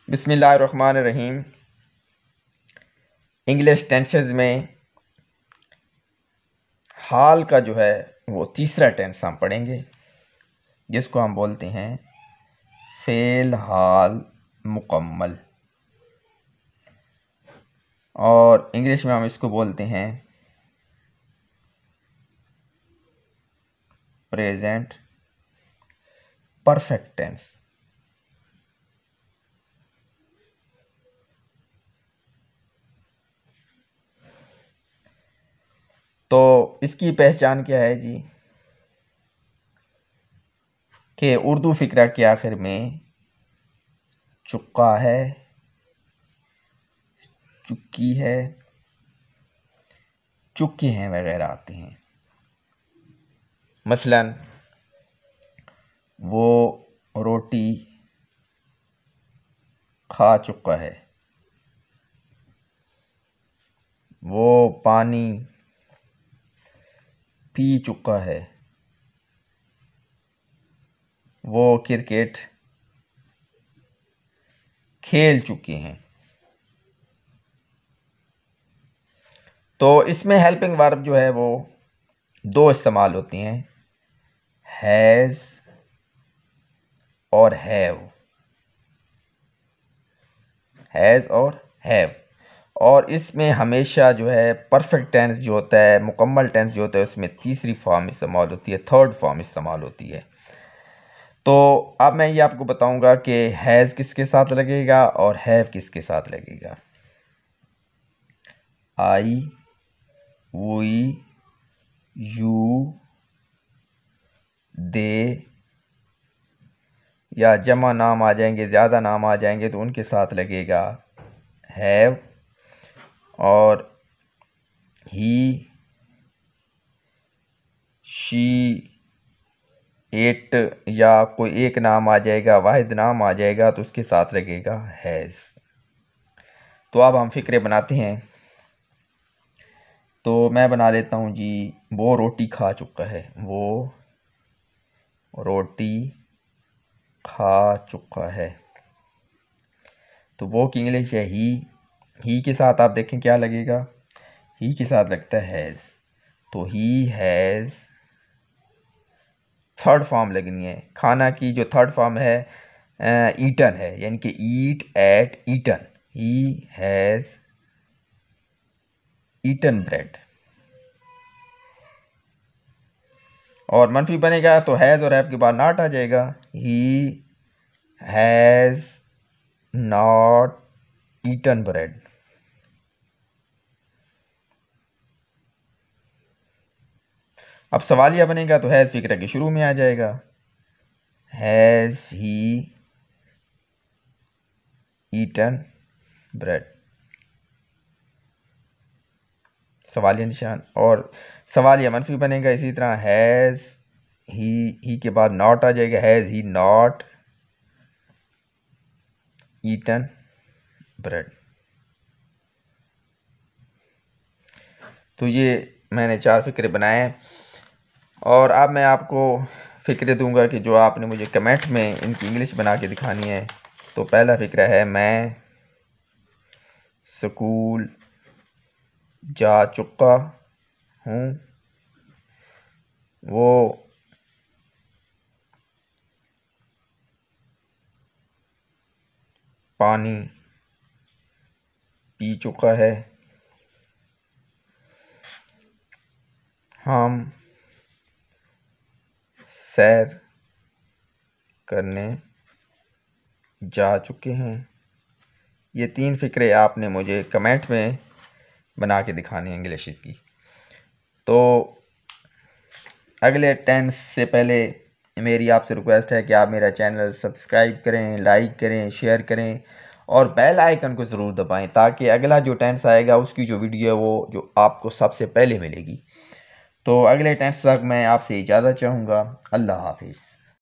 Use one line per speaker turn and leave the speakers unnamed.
बिस्मिल्लाहिर्रहमानिर्रहीम। English tenses में हाल का जो है वो तीसरा टेंस हम पढ़ेंगे, जिसको हम बोलते हैं फेल हाल मुकम्मल, और इंग्लिश में हम इसको बोलते हैं प्रेजेंट परफेक्ट टेंस। तो इसकी पहचान क्या है जी, कि उर्दू फिक्रा के आखिर में चुका है, चुक्की है, चुक्के हैं वगैरह आते हैं। मसलन वो रोटी खा चुका है, वो पानी पी चुका है, वो क्रिकेट खेल चुके हैं। तो इसमें हेल्पिंग वर्ब जो है वो दो इस्तेमाल होती हैं, हैज़ और हैव। हैज़ और हैव, और इसमें हमेशा जो है परफेक्ट टेंस जो होता है, मुकम्मल टेंस जो होता है, उसमें तीसरी फॉर्म इस्तेमाल होती है, थर्ड फॉर्म इस्तेमाल होती है। तो अब मैं ये आपको बताऊंगा कि हैज़ किसके साथ लगेगा और हैव किसके साथ लगेगा। आई, वी, यू, दे, या जमा नाम आ जाएंगे, ज़्यादा नाम आ जाएंगे तो उनके साथ लगेगा हैव, और ही, शी, इट, या कोई एक नाम आ जाएगा, वाहिद नाम आ जाएगा तो उसके साथ लगेगा हैज़। तो अब हम फिक्रे बनाते हैं। तो मैं बना लेता हूँ जी, वो रोटी खा चुका है, वो रोटी खा चुका है। तो वो की इंग्लिश है ही के साथ आप देखें क्या लगेगा, ही के साथ लगता है हैज़। तो ही हैज़ थर्ड फॉर्म लगनी है। खाना की जो थर्ड फॉर्म है ईटन है, यानी कि eat, ate, eaten. He has eaten bread. और मनफी बनेगा तो हैज़ और हैव के बाद नॉट आ जाएगा, he has not eaten bread. अब सवालिया बनेगा तो हैज़ फिक्र के शुरू में आ जाएगा, हैज़ ही ईटन ब्रेड, सवालिया निशान। और सवालिया मनफी बनेगा इसी तरह, हैज़ ही के बाद नॉट आ जाएगा, has he not eaten bread. तो ये मैंने 4 फिक्रे बनाए, और अब मैं आपको फिक्रे दूंगा कि जो आपने मुझे कमेंट में इनकी इंग्लिश बना के दिखानी है। तो पहला फिक्रा है, मैं स्कूल जा चुका हूँ, वो पानी पी चुका है, हम सैर करने जा चुके हैं। ये 3 फिक्रे आपने मुझे कमेंट में बना के दिखाने हैं इंग्लिश की। तो अगले टेंस से पहले मेरी आपसे रिक्वेस्ट है कि आप मेरा चैनल सब्सक्राइब करें, लाइक करें, शेयर करें, और बेल आइकन को ज़रूर दबाएं, ताकि अगला जो टेंस आएगा उसकी जो वीडियो है वो जो आपको सबसे पहले मिलेगी। तो अगले टेंस तक मैं आपसे इजाज़त चाहूँगा। अल्लाह हाफिज़।